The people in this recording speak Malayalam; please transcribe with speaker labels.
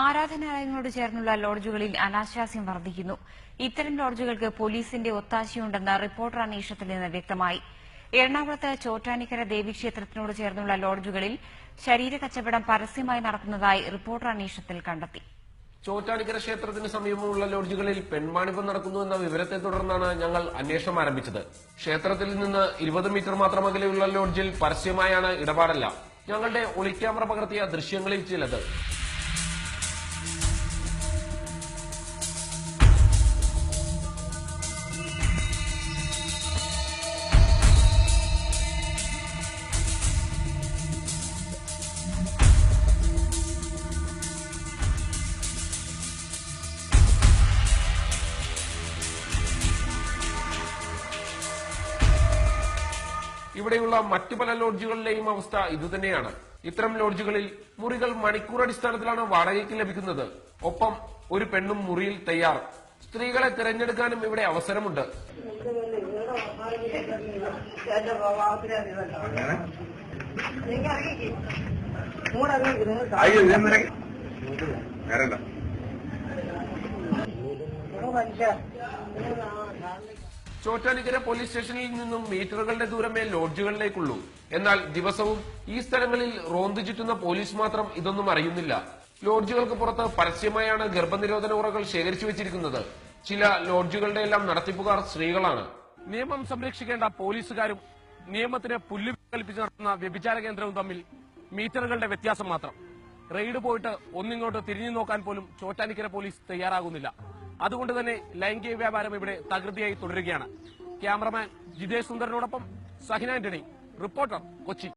Speaker 1: ആരാധനാലയങ്ങളോട് ചേർന്നുള്ള ലോഡ്ജുകളിൽ അനാശാസ്യം വർദ്ധിക്കുന്നു. ഇത്തരം ലോഡ്ജുകൾക്ക് പോലീസിന്റെ ഒത്താശയുണ്ടെന്ന് റിപ്പോർട്ടർ അന്വേഷണത്തിൽ നിന്ന് വ്യക്തമായി. എറണാകുളത്ത് ചോറ്റാനിക്കര ദേവീക്ഷേത്രത്തിനോട് ചേർന്നുള്ള ലോഡ്ജുകളിൽ ശരീരകച്ചവടം പരസ്യമായി നടക്കുന്നതായി റിപ്പോർട്ടർ അന്വേഷണത്തിൽ കണ്ടെത്തി.
Speaker 2: ചോറ്റാനിക്കര ക്ഷേത്രത്തിന് സമീപമുള്ള ലോഡ്ജുകളിൽ പെൺവാണിഭം നടക്കുന്നുവെന്ന വിവരത്തെ തുടർന്നാണ് ഞങ്ങൾ അന്വേഷണം ആരംഭിച്ചത്. ക്ഷേത്രത്തിൽ നിന്ന് 20 മീറ്റർ മാത്രം അകലെയുള്ള ലോഡ്ജിൽ പരസ്യമായാണ് ഇടപാടല്ല. ഞങ്ങളുടെ ഒളിക്യാമറ പകർത്തിയ ദൃശ്യങ്ങളിൽ ചിലത്. ഇവിടെയുള്ള മറ്റു പല ലോഡ്ജുകളിലെയും അവസ്ഥ ഇതുതന്നെയാണ്. ഇത്തരം ലോഡ്ജുകളിൽ മുറികൾ മണിക്കൂർ അടിസ്ഥാനത്തിലാണ് വാടകയ്ക്ക് ലഭിക്കുന്നത്. ഒപ്പം ഒരു പെണ്ണും മുറിയിൽ തയ്യാർ. സ്ത്രീകളെ തിരഞ്ഞെടുക്കാനും ഇവിടെ അവസരമുണ്ട്. ചോറ്റാനിക്കര പോലീസ് സ്റ്റേഷനിൽ നിന്നും മീറ്ററുകളുടെ ദൂരമേ ലോഡ്ജുകളിലേക്കുള്ളൂ. എന്നാൽ ദിവസവും ഈ സ്ഥലങ്ങളിൽ റോന്തു ചുറ്റുന്ന പോലീസ് മാത്രം ഇതൊന്നും അറിയുന്നില്ല. ലോഡ്ജുകൾക്ക് പുറത്ത് പരസ്യമായാണ് ഗർഭനിരോധന ഉറകൾ ശേഖരിച്ചു വെച്ചിരിക്കുന്നത്. ചില ലോഡ്ജുകളുടെ എല്ലാം നടത്തിപ്പുകാർ സ്ത്രീകളാണ്. നിയമം സംരക്ഷിക്കേണ്ട പോലീസുകാരും നിയമത്തിന് പുല്ല് കൽപ്പിച്ച് നടത്തുന്ന വ്യഭിചാര കേന്ദ്രവും തമ്മിൽ മീറ്ററുകളുടെ വ്യത്യാസം മാത്രം. റെയ്ഡ് പോയിട്ട് ഒന്നിങ്ങോട്ട് തിരിഞ്ഞു നോക്കാൻ പോലും ചോറ്റാനിക്കര പോലീസ് തയ്യാറാകുന്നില്ല. അതുകൊണ്ട് തന്നെ ലൈംഗിക വ്യാപാരം ഇവിടെ തകൃതിയായി തുടരുകയാണ്. ക്യാമറമാൻ ജിതേഷ് സുന്ദറിനോടൊപ്പം സഹിന ആന്റണി, റിപ്പോർട്ടർ, കൊച്ചി.